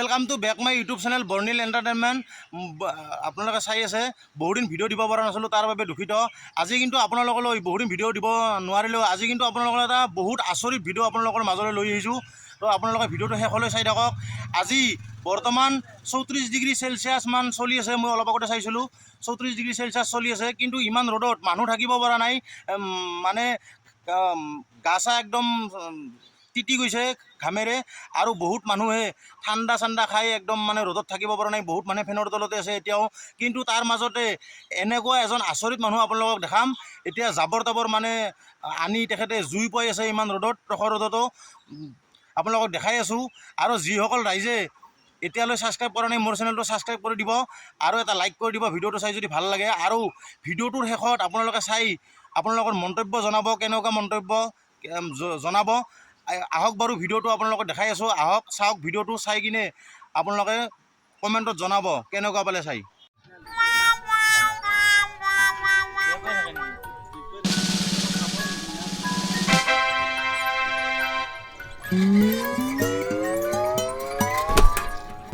Welcome to back my YouTube channel Bornil entertainment. আপোনালোকে চাই আছে বহুদিন ভিডিঅ' দিব পৰা নাছিলোঁ, তাৰ বাবে দুখিত। আজি কিন্তু আপোনালোকলৈ বহুদিন ভিডিঅ' দিব নোৱাৰিলেও আজি কিন্তু আপোনালোকৰ এটা বহুত আচৰিত ভিডিঅ' আপোনালোকৰ মাজলৈ লৈ আহিছোঁ। তো আপোনালোকে ভিডিঅ'টো শেষলৈ চাই থাকক। আজি বৰ্তমান 34 ডিগ্ৰী চেলচিয়াছ মান চলি আছে। মই অলপ আগতে চাইছিলোঁ 34 ডিগ্ৰী চেলচিয়াছ চলি আছে, কিন্তু ইমান ৰ'দত মানুহ থাকিব পৰা নাই। মানে গা চা একদম তিতি গৈছে ঘামেৰে, আৰু বহুত মানুহে ঠাণ্ডা চাণ্ডা খাই একদম মানে ৰ'দত থাকিব পৰা নাই। বহুত মানুহে ফেনৰ তলতে আছে এতিয়াও। কিন্তু তাৰ মাজতে এনেকুৱা এজন আচৰিত মানুহ আপোনালোকক দেখাম। এতিয়া জাবৰ তাবৰ মানে আনি তেখেতে জুই পাই আছে ইমান ৰ'দত, প্ৰখৰ ৰ'দতো আপোনালোকক দেখাই আছোঁ। আৰু যিসকল ৰাইজে এতিয়ালৈ ছাবস্ক্ৰাইব কৰা নাই মোৰ চেনেলটো ছাবস্ক্ৰাইব কৰি দিব, আৰু এটা লাইক কৰি দিব ভিডিঅ'টো চাই যদি ভাল লাগে। আৰু ভিডিঅ'টোৰ শেষত আপোনালোকে চাই আপোনালোকৰ মন্তব্য জনাব, কেনেকুৱা মন্তব্য জনাব। আহক বাৰু ভিডিঅ'টো আপোনালোকক দেখাই আছোঁ, আহক চাওক ভিডিঅ'টো চাই কিনে আপোনালোকে কমেণ্টত জনাব কেনেকুৱা পালে চাই।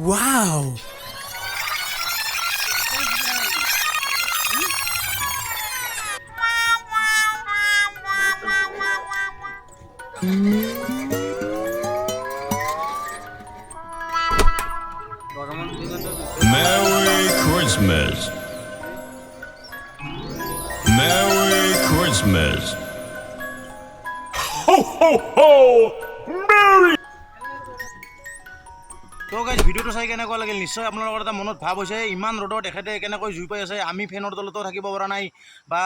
Wow! Merry Christmas. Merry Christmas. Ho ho ho! Merry. তো গাইজ ভিডিঅ'টো চাই কেনেকুৱা লাগিল নিশ্চয় আপোনালোকৰ এটা মনত ভাৱ হৈছে। ইমান ৰ'দত তেখেতে কেনেকৈ জুই পাই আছে, আমি ফেনৰ তলতো থাকিব পৰা নাই, বা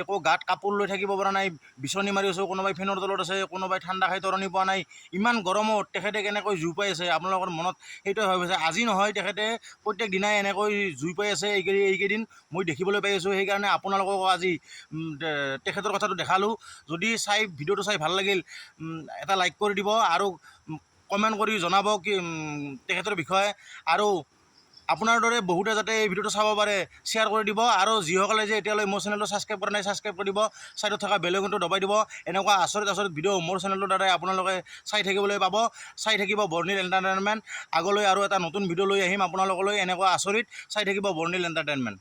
একো গাত কাপোৰ লৈ থাকিব পৰা নাই, বিচনী মাৰি আছোঁ, কোনোবাই ফেনৰ তলত আছে, কোনোবাই ঠাণ্ডা খাই তৰণি পোৱা নাই। ইমান গৰমত তেখেতে কেনেকৈ জুই পাই আছে আপোনালোকৰ মনত সেইটোৱে ভাৱ হৈছে। আজি নহয়, তেখেতে প্ৰত্যেক দিনাই এনেকৈ জুই পাই আছে এইকেইদিন মই দেখিবলৈ পাই আছোঁ। সেইকাৰণে আপোনালোকক আজি তেখেতৰ কথাটো দেখালোঁ। যদি ভিডিঅ'টো চাই ভাল লাগিল এটা লাইক কৰি দিব, আৰু কমেণ্ট কৰি জনাব কি তেখেতৰ বিষয়ে। আৰু আপোনাৰ দৰে বহুতে যাতে এই ভিডিঅ'টো চাব পাৰে শ্বেয়াৰ কৰি দিব। আৰু যিসকলে যে এতিয়ালৈ মোৰ চেনেলটো ছাবস্ক্ৰাইব কৰা নাই ছাবস্ক্ৰাইব কৰি দিব, ছাইডত থকা বেল আইকনটো দবাই দিব। এনেকুৱা আচৰিত ভিডিঅ' মোৰ চেনেলটোৰ দ্বাৰাই আপোনালোকে চাই থাকিবলৈ পাব। চাই থাকিব বৰ্ণিল এণ্টাৰটেইনমেণ্ট। আগলৈ আৰু এটা নতুন ভিডিঅ' লৈ আহিম আপোনালোকলৈ এনেকুৱা আচৰিত। চাই থাকিব বৰ্ণিল এণ্টাৰটেইনমেণ্ট।